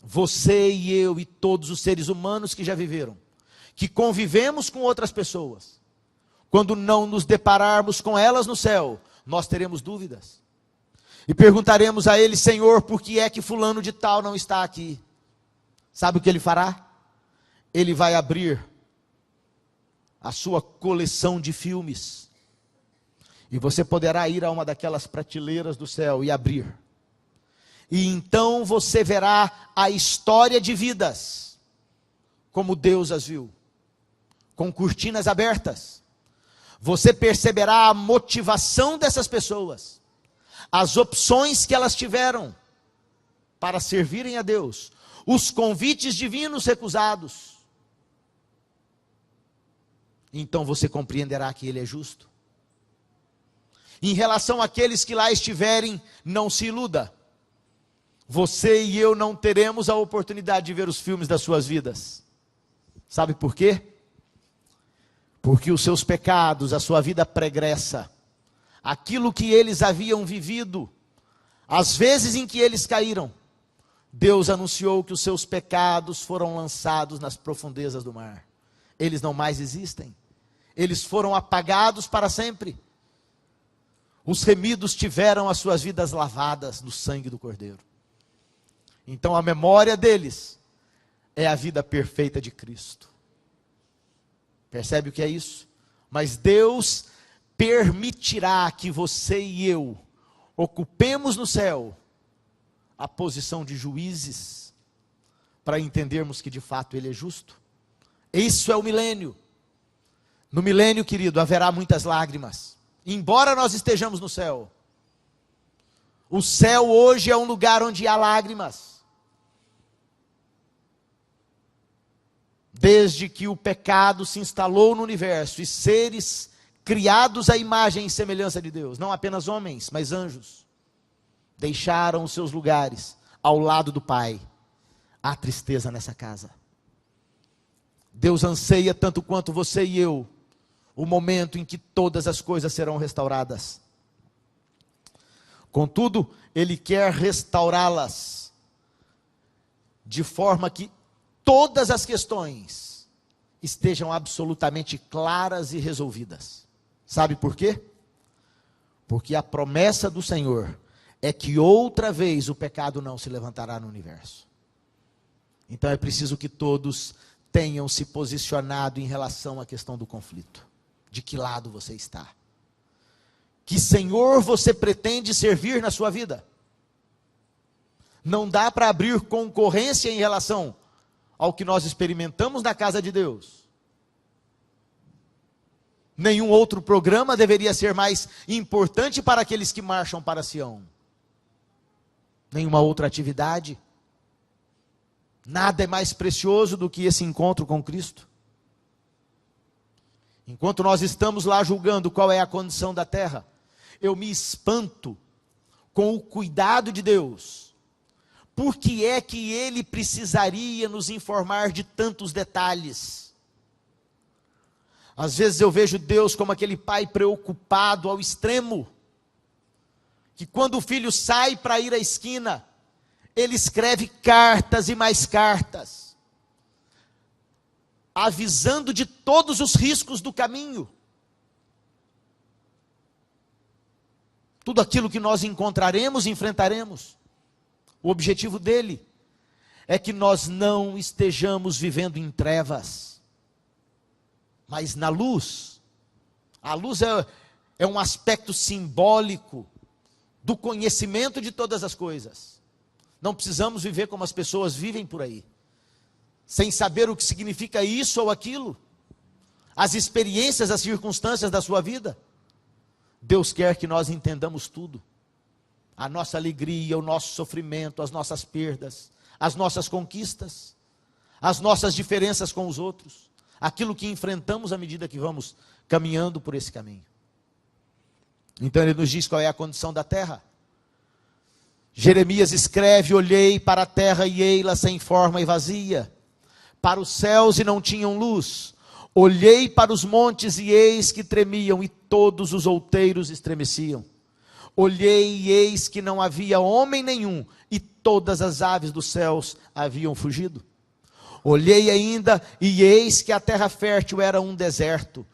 você e eu e todos os seres humanos que já viveram, que convivemos com outras pessoas, quando não nos depararmos com elas no céu, nós teremos dúvidas. E perguntaremos a ele: Senhor, por que é que fulano de tal não está aqui? Sabe o que ele fará? Ele vai abrir a sua coleção de filmes, e você poderá ir a uma daquelas prateleiras do céu e abrir. E então você verá a história de vidas, como Deus as viu, com cortinas abertas. Você perceberá a motivação dessas pessoas, as opções que elas tiveram para servirem a Deus, os convites divinos recusados. Então você compreenderá que Ele é justo. Em relação àqueles que lá estiverem, não se iluda. Você e eu não teremos a oportunidade de ver os filmes das suas vidas. Sabe por quê? Porque os seus pecados, a sua vida pregressa, aquilo que eles haviam vivido, as vezes em que eles caíram, Deus anunciou que os seus pecados foram lançados nas profundezas do mar. Eles não mais existem. Eles foram apagados para sempre. Os remidos tiveram as suas vidas lavadas no sangue do Cordeiro. Então a memória deles é a vida perfeita de Cristo. Percebe o que é isso? Mas Deus permitirá que você e eu ocupemos no céu a posição de juízes, para entendermos que de fato Ele é justo. Isso é o milênio. No milênio, querido, haverá muitas lágrimas, embora nós estejamos no céu. O céu hoje é um lugar onde há lágrimas. Desde que o pecado se instalou no universo, e seres criados à imagem e semelhança de Deus, não apenas homens, mas anjos, deixaram os seus lugares ao lado do Pai. Há tristeza nessa casa. Deus anseia tanto quanto você e eu o momento em que todas as coisas serão restauradas. Contudo, Ele quer restaurá-las de forma que todas as questões estejam absolutamente claras e resolvidas. Sabe por quê? Porque a promessa do Senhor é que outra vez o pecado não se levantará no universo. Então é preciso que todos tenham se posicionado em relação à questão do conflito. De que lado você está? Que Senhor você pretende servir na sua vida? Não dá para abrir concorrência em relação ao que nós experimentamos na casa de Deus. Nenhum outro programa deveria ser mais importante para aqueles que marcham para Sião. Nenhuma outra atividade. Nada é mais precioso do que esse encontro com Cristo. Enquanto nós estamos lá julgando qual é a condição da terra, eu me espanto com o cuidado de Deus. Por que é que Ele precisaria nos informar de tantos detalhes? Às vezes eu vejo Deus como aquele pai preocupado ao extremo, que quando o filho sai para ir à esquina, ele escreve cartas e mais cartas, avisando de todos os riscos do caminho. Tudo aquilo que nós encontraremos e enfrentaremos. O objetivo dele é que nós não estejamos vivendo em trevas, mas na luz. A luz é um aspecto simbólico do conhecimento de todas as coisas. Não precisamos viver como as pessoas vivem por aí, sem saber o que significa isso ou aquilo, as experiências, as circunstâncias da sua vida. Deus quer que nós entendamos tudo. A nossa alegria, o nosso sofrimento, as nossas perdas, as nossas conquistas, as nossas diferenças com os outros, aquilo que enfrentamos à medida que vamos caminhando por esse caminho. Então ele nos diz qual é a condição da terra. Jeremias escreve: olhei para a terra e ei-la sem forma e vazia, para os céus e não tinham luz. Olhei para os montes e eis que tremiam, e todos os outeiros estremeciam. Olhei e eis que não havia homem nenhum, e todas as aves dos céus haviam fugido. Olhei ainda e eis que a terra fértil era um deserto.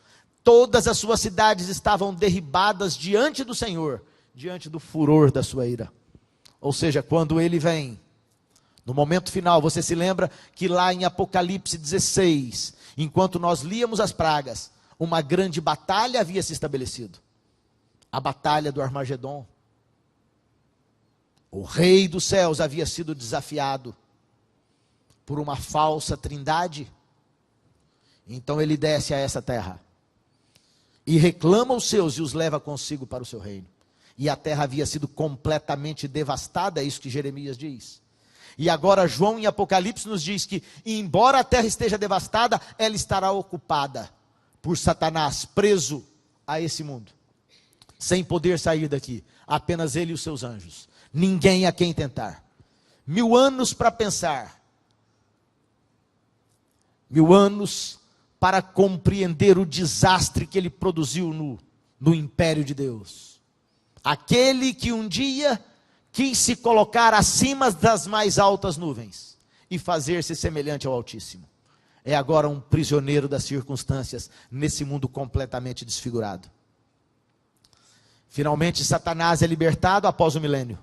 Todas as suas cidades estavam derribadas diante do Senhor, diante do furor da sua ira. Ou seja, quando ele vem, no momento final, você se lembra que lá em Apocalipse 16, enquanto nós líamos as pragas, uma grande batalha havia se estabelecido. A batalha do Armagedon. O rei dos céus havia sido desafiado por uma falsa trindade. Então ele desce a essa terra e reclama os seus e os leva consigo para o seu reino. E a terra havia sido completamente devastada, é isso que Jeremias diz. E agora João em Apocalipse nos diz que, embora a terra esteja devastada, ela estará ocupada por Satanás, preso a esse mundo, sem poder sair daqui, apenas ele e os seus anjos, ninguém a quem tentar. 1000 anos para pensar, 1000 anos para compreender o desastre que ele produziu no império de Deus. aquele que um dia quis se colocar acima das mais altas nuvens e fazer-se semelhante ao Altíssimo, é agora um prisioneiro das circunstâncias nesse mundo completamente desfigurado. Finalmente Satanás é libertado após o milênio.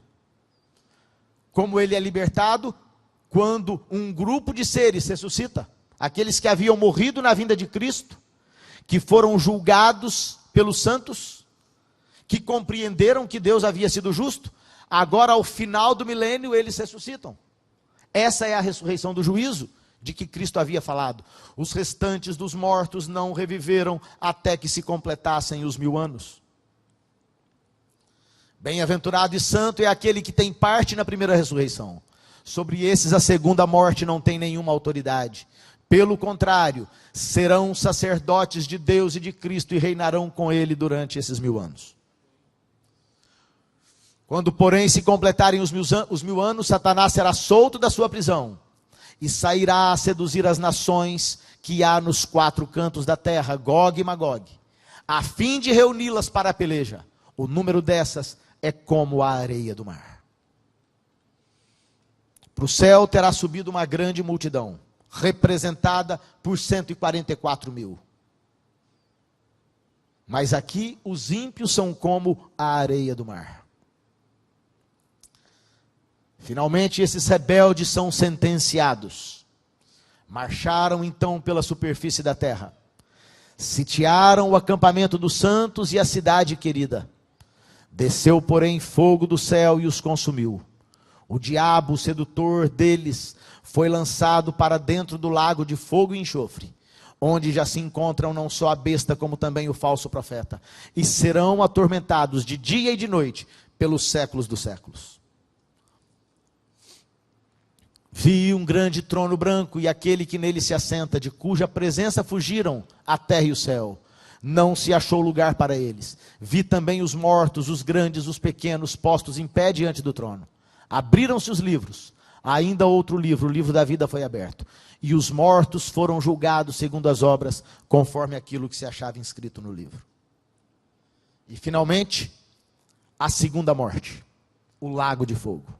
Como ele é libertado? Quando um grupo de seres ressuscita, aqueles que haviam morrido na vinda de Cristo, que foram julgados pelos santos, que compreenderam que Deus havia sido justo, agora ao final do milênio eles ressuscitam. Essa é a ressurreição do juízo, de que Cristo havia falado. Os restantes dos mortos não reviveram até que se completassem os 1000 anos. Bem-aventurado e santo é aquele que tem parte na primeira ressurreição. Sobre esses a segunda morte não tem nenhuma autoridade. Pelo contrário, serão sacerdotes de Deus e de Cristo e reinarão com ele durante esses 1000 anos. Quando, porém, se completarem os 1000 anos, Satanás será solto da sua prisão e sairá a seduzir as nações que há nos 4 cantos da terra, Gog e Magog, a fim de reuni-las para a peleja. O número dessas é como a areia do mar. Para o céu terá subido uma grande multidão, representada por 144.000. Mas aqui os ímpios são como a areia do mar. Finalmente esses rebeldes são sentenciados. Marcharam então pela superfície da terra. Sitiaram o acampamento dos santos e a cidade querida. Desceu, porém, fogo do céu e os consumiu. O diabo, o sedutor deles, foi lançado para dentro do lago de fogo e enxofre, onde já se encontram não só a besta, como também o falso profeta, e serão atormentados de dia e de noite, pelos séculos dos séculos. Vi um grande trono branco e aquele que nele se assenta, de cuja presença fugiram a terra e o céu. Não se achou lugar para eles. Vi também os mortos, os grandes, os pequenos, postos em pé diante do trono. Abriram-se os livros. Ainda outro livro, o livro da vida, foi aberto. E os mortos foram julgados segundo as obras, conforme aquilo que se achava inscrito no livro. E finalmente, a segunda morte, o lago de fogo.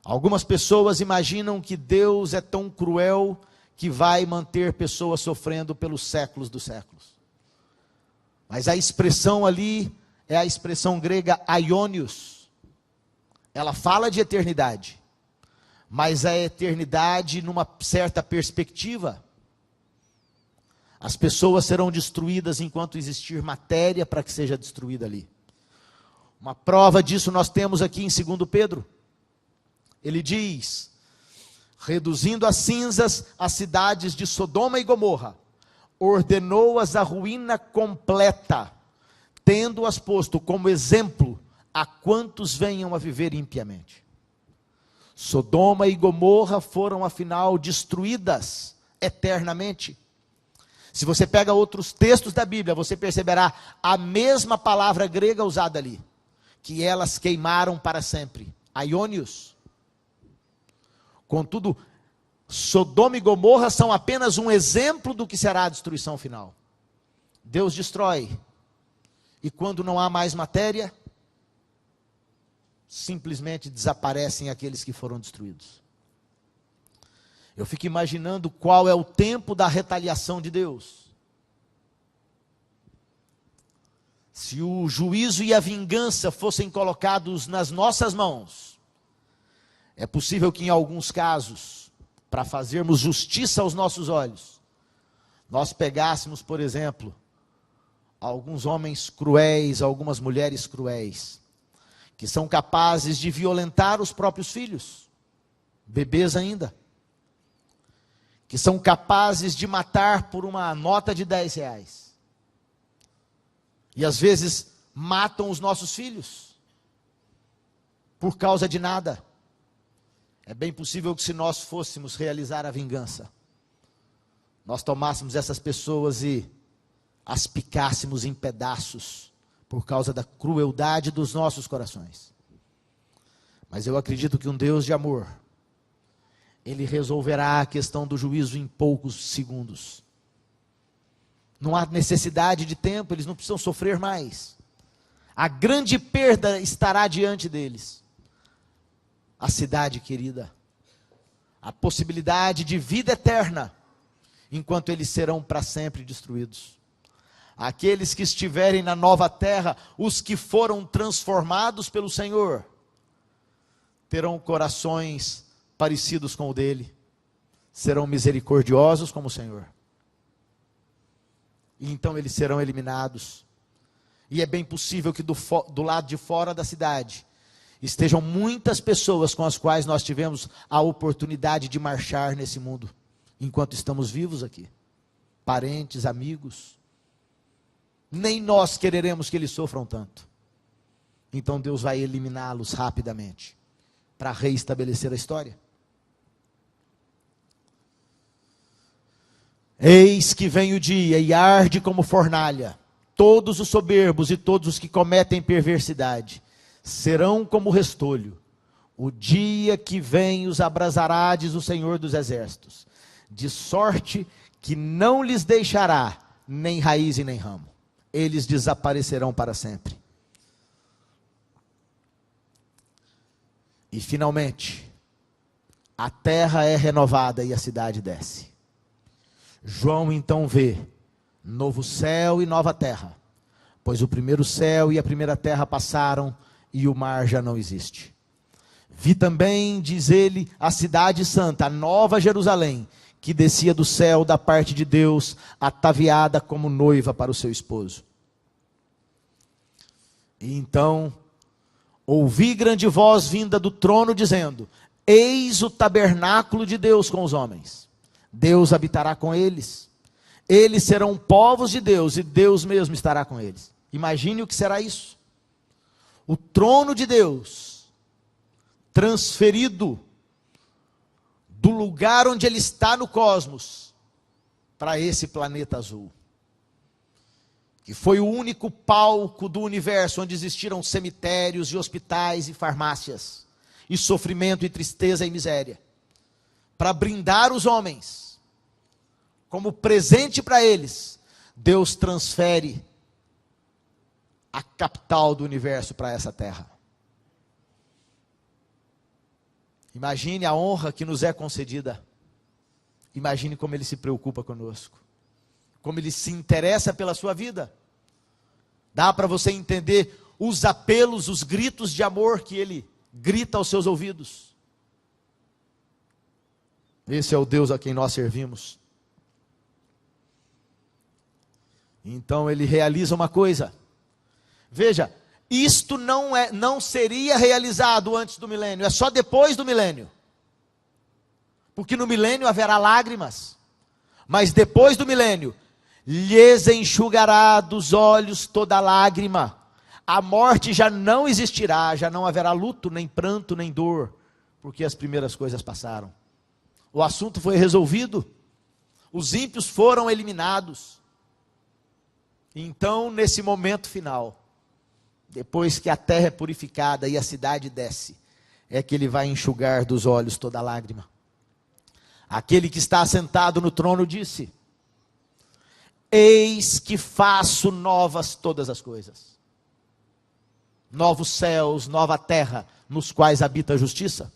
Algumas pessoas imaginam que Deus é tão cruel que vai manter pessoas sofrendo pelos séculos dos séculos. Mas a expressão ali é a expressão grega aionios. Ela fala de eternidade, mas a eternidade numa certa perspectiva. As pessoas serão destruídas enquanto existir matéria para que seja destruída ali. Uma prova disso nós temos aqui em 2 Pedro. Ele diz: reduzindo a cinzas as cidades de Sodoma e Gomorra, ordenou-as à ruína completa, tendo-as posto como exemplo a quantos venham a viver impiamente. Sodoma e Gomorra foram afinal destruídas eternamente. Se você pega outros textos da Bíblia, você perceberá a mesma palavra grega usada ali, que elas queimaram para sempre, aionios. Contudo, Sodoma e Gomorra são apenas um exemplo do que será a destruição final. Deus destrói, e quando não há mais matéria, simplesmente desaparecem aqueles que foram destruídos. Eu fico imaginando qual é o tempo da retaliação de Deus. Se o juízo e a vingança fossem colocados nas nossas mãos, é possível que em alguns casos, para fazermos justiça aos nossos olhos, nós pegássemos, por exemplo, alguns homens cruéis, algumas mulheres cruéis, que são capazes de violentar os próprios filhos, bebês ainda, que são capazes de matar por uma nota de R$10, e às vezes matam os nossos filhos, por causa de nada. É bem possível que se nós fôssemos realizar a vingança, nós tomássemos essas pessoas e as picássemos em pedaços, por causa da crueldade dos nossos corações. Mas eu acredito que um Deus de amor, Ele resolverá a questão do juízo em poucos segundos. Não há necessidade de tempo, eles não precisam sofrer mais. A grande perda estará diante deles. A cidade querida. A possibilidade de vida eterna, enquanto eles serão para sempre destruídos. Aqueles que estiverem na nova terra, os que foram transformados pelo Senhor, terão corações parecidos com o dele, serão misericordiosos como o Senhor. E então eles serão eliminados. E é bem possível que do lado de fora da cidade estejam muitas pessoas com as quais nós tivemos a oportunidade de marchar nesse mundo, enquanto estamos vivos aqui. Parentes, amigos. Nem nós quereremos que eles sofram tanto. Então Deus vai eliminá-los rapidamente, para reestabelecer a história. Eis que vem o dia e arde como fornalha. Todos os soberbos e todos os que cometem perversidade serão como restolho. O dia que vem os abrasará, diz o Senhor dos Exércitos, de sorte que não lhes deixará nem raiz e nem ramo. Eles desaparecerão para sempre. E finalmente, a terra é renovada e a cidade desce. João então vê novo céu e nova terra, pois o primeiro céu e a primeira terra passaram e o mar já não existe. Vi também, diz ele, a cidade santa, a nova Jerusalém, que descia do céu da parte de Deus, ataviada como noiva para o seu esposo. E então ouvi grande voz vinda do trono dizendo: eis o tabernáculo de Deus com os homens. Deus habitará com eles. Eles serão povos de Deus e Deus mesmo estará com eles. Imagine o que será isso. O trono de Deus transferido do lugar onde ele está no cosmos para esse planeta azul, que foi o único palco do universo onde existiram cemitérios e hospitais e farmácias, e sofrimento e tristeza e miséria, para brindar os homens, como presente para eles. Deus transfere a capital do universo para essa terra. Imagine a honra que nos é concedida. Imagine como ele se preocupa conosco, como ele se interessa pela sua vida. Dá para você entender os apelos, os gritos de amor que ele grita aos seus ouvidos. Esse é o Deus a quem nós servimos. Então ele realiza uma coisa. Veja, isto não seria realizado antes do milênio, é só depois do milênio. Porque no milênio haverá lágrimas, mas depois do milênio, lhes enxugará dos olhos toda lágrima. A morte já não existirá, já não haverá luto, nem pranto, nem dor, porque as primeiras coisas passaram. O assunto foi resolvido, os ímpios foram eliminados. Então, nesse momento final, depois que a terra é purificada e a cidade desce, é que ele vai enxugar dos olhos toda lágrima. Aquele que está assentado no trono disse: eis que faço novas todas as coisas. Novos céus, nova terra, nos quais habita a justiça.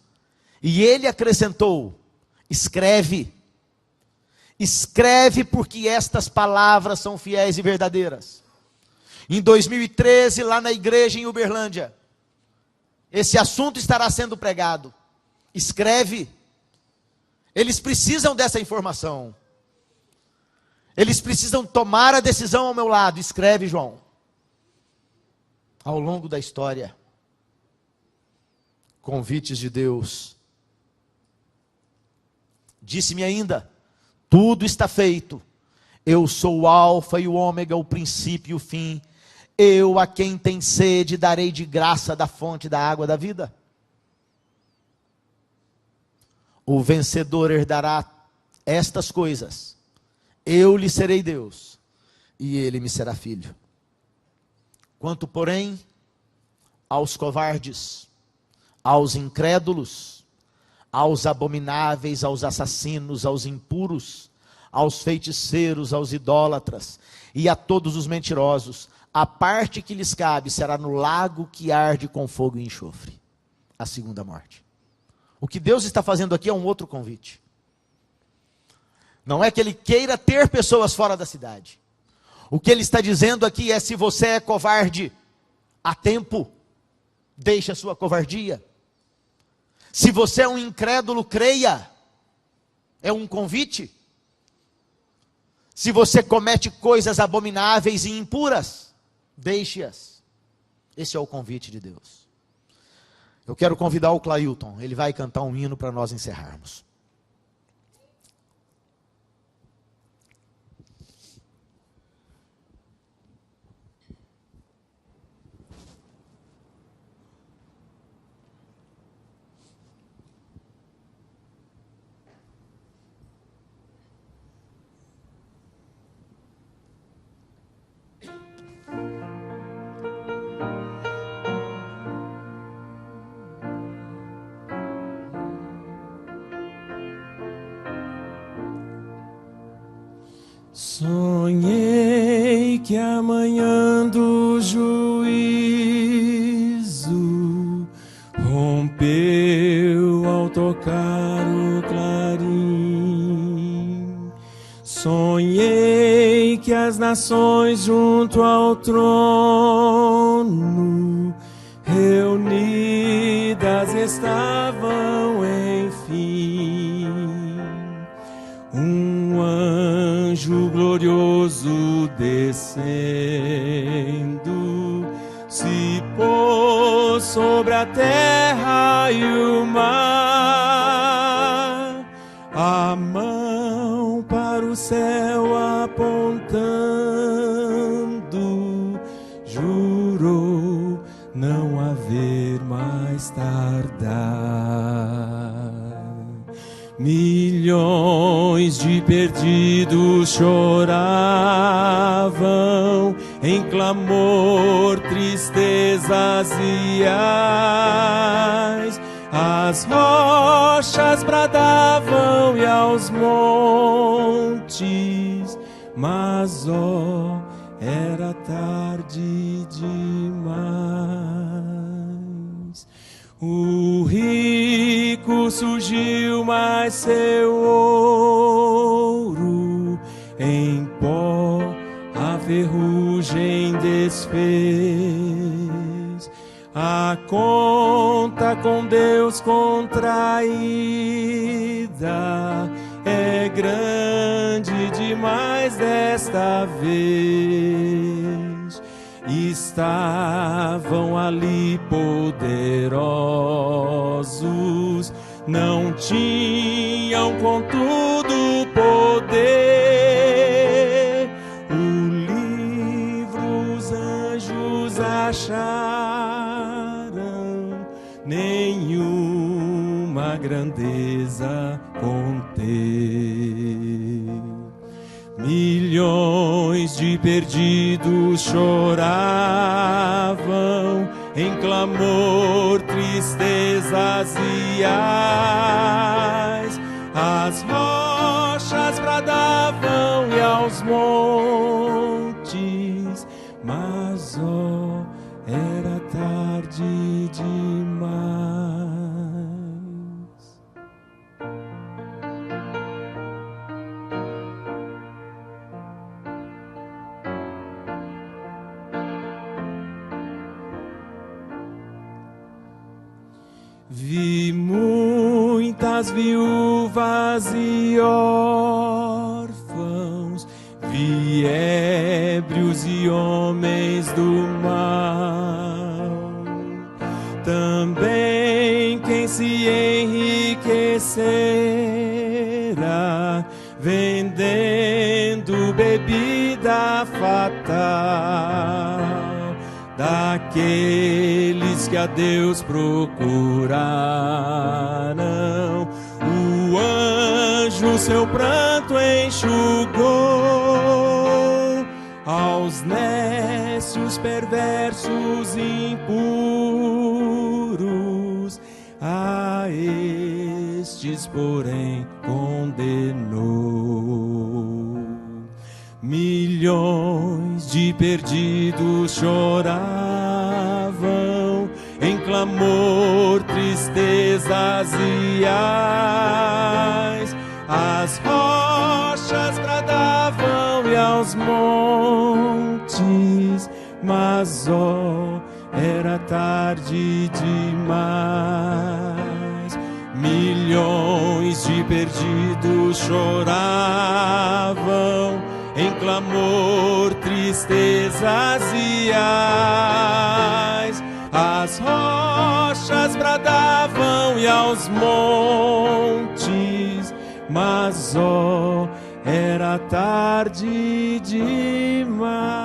E ele acrescentou: escreve. Escreve, porque estas palavras são fiéis e verdadeiras. Em 2013, lá na igreja em Uberlândia, esse assunto estará sendo pregado. Escreve. Eles precisam dessa informação. Eles precisam tomar a decisão ao meu lado. Escreve, João. Ao longo da história, convites de Deus. Disse-me ainda: tudo está feito. Eu sou o alfa e o ômega, o princípio e o fim. Eu, a quem tem sede, darei de graça da fonte da água da vida. O vencedor herdará estas coisas. Eu lhe serei Deus, e ele me será filho. Quanto, porém, aos covardes, aos incrédulos, aos abomináveis, aos assassinos, aos impuros, aos feiticeiros, aos idólatras e a todos os mentirosos, a parte que lhes cabe será no lago que arde com fogo e enxofre, a segunda morte. O que Deus está fazendo aqui é um outro convite. Não é que Ele queira ter pessoas fora da cidade. O que Ele está dizendo aqui é: se você é covarde, há tempo, deixe a sua covardia. Se você é um incrédulo, creia. É um convite. Se você comete coisas abomináveis e impuras, deixe-as. Esse é o convite de Deus. Eu quero convidar o Clailton, ele vai cantar um hino para nós encerrarmos. Sonhei que amanhã do juízo rompeu ao tocar o clarim. Sonhei que as nações junto ao trono reunidas estavam, enfim. Um anjo glorioso descendo se pôs sobre a terra e o mar, a mão para o céu apontando, jurou não haver mais tardar. Milhões de perdidos choravam em clamor, tristezas e ais. As rochas bradavam e aos montes, mas ó, era tarde demais. O rico surgiu, mas seu ouro em pó a ferrugem desfez. A conta com Deus contraída é grande demais desta vez. Estavam ali poderosos, não tinham contudo poder. O livro os anjos acharam, nenhuma grandeza conter. Milhões de perdidos choravam em clamor, tristezas e ais. As rochas bradavam e aos montes, mas ó, era tarde demais. Vi muitas viúvas e órfãos, vi ébrios e homens do mal, também quem se enriquecera vendendo bebida fatal, daqueles que a Deus procuraram. O anjo seu pranto enxugou, aos nécios, perversos, impuros, a estes, porém, condenou. Milhões de perdidos choravam em clamor, tristezas e ais. As rochas bradavam e aos montes, mas era tarde demais. Milhões de perdidos choravam em clamor, tristezas e ais. As rochas bradavam e aos montes, mas era tarde demais.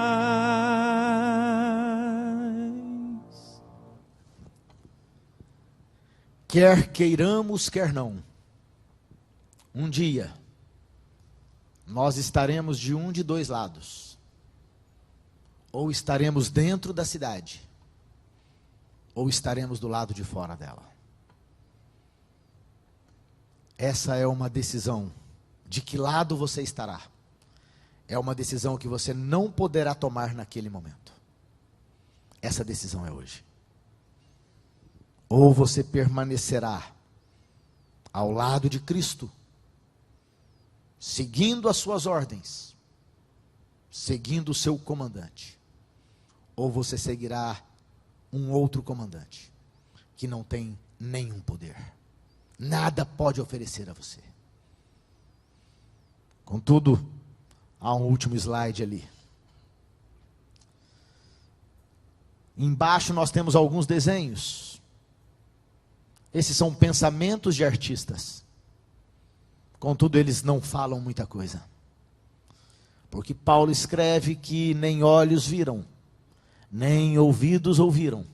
Quer queiramos, quer não, um dia nós estaremos de um de dois lados. Ou estaremos dentro da cidade, ou estaremos do lado de fora dela. Essa é uma decisão de que lado você estará. É uma decisão que você não poderá tomar naquele momento. Essa decisão é hoje. Ou você permanecerá ao lado de Cristo, seguindo as suas ordens, seguindo o seu comandante, ou você seguirá um outro comandante, que não tem nenhum poder, nada pode oferecer a você. Contudo, há um último slide ali. Embaixo nós temos alguns desenhos. Esses são pensamentos de artistas. Contudo, eles não falam muita coisa. Porque Paulo escreve que nem olhos viram, nem ouvidos ouviram,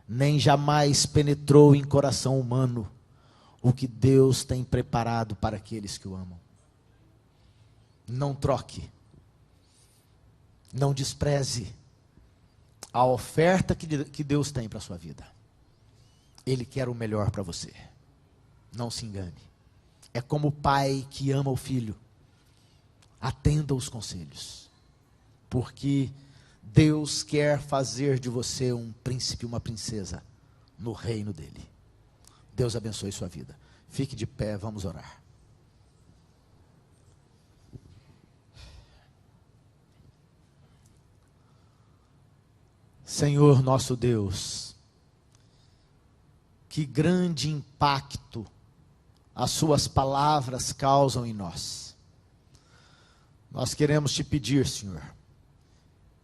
nem jamais penetrou em coração humano o que Deus tem preparado para aqueles que o amam. Não troque, não despreze a oferta que Deus tem para a sua vida. Ele quer o melhor para você. Não se engane. É como o pai que ama o filho. Atenda os conselhos. Porque Deus quer fazer de você um príncipe, uma princesa no reino dele. Deus abençoe sua vida. Fique de pé, vamos orar. Senhor nosso Deus, que grande impacto as suas palavras causam em nós. Nós queremos te pedir, Senhor,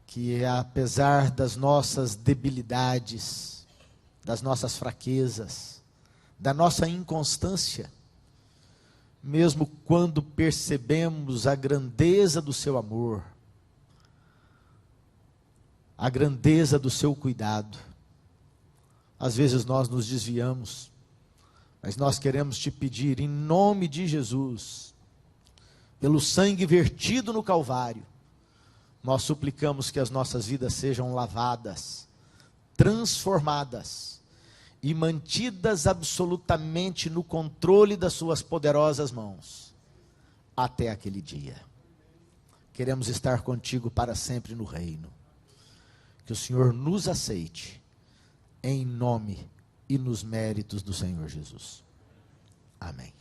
que apesar das nossas debilidades, das nossas fraquezas, da nossa inconstância, mesmo quando percebemos a grandeza do seu amor, a grandeza do seu cuidado, às vezes nós nos desviamos, mas nós queremos te pedir, em nome de Jesus, pelo sangue vertido no Calvário, nós suplicamos que as nossas vidas sejam lavadas, transformadas e mantidas absolutamente no controle das suas poderosas mãos, até aquele dia. Queremos estar contigo para sempre no reino. Que o Senhor nos aceite, em nome e nos méritos do Senhor Jesus. Amém.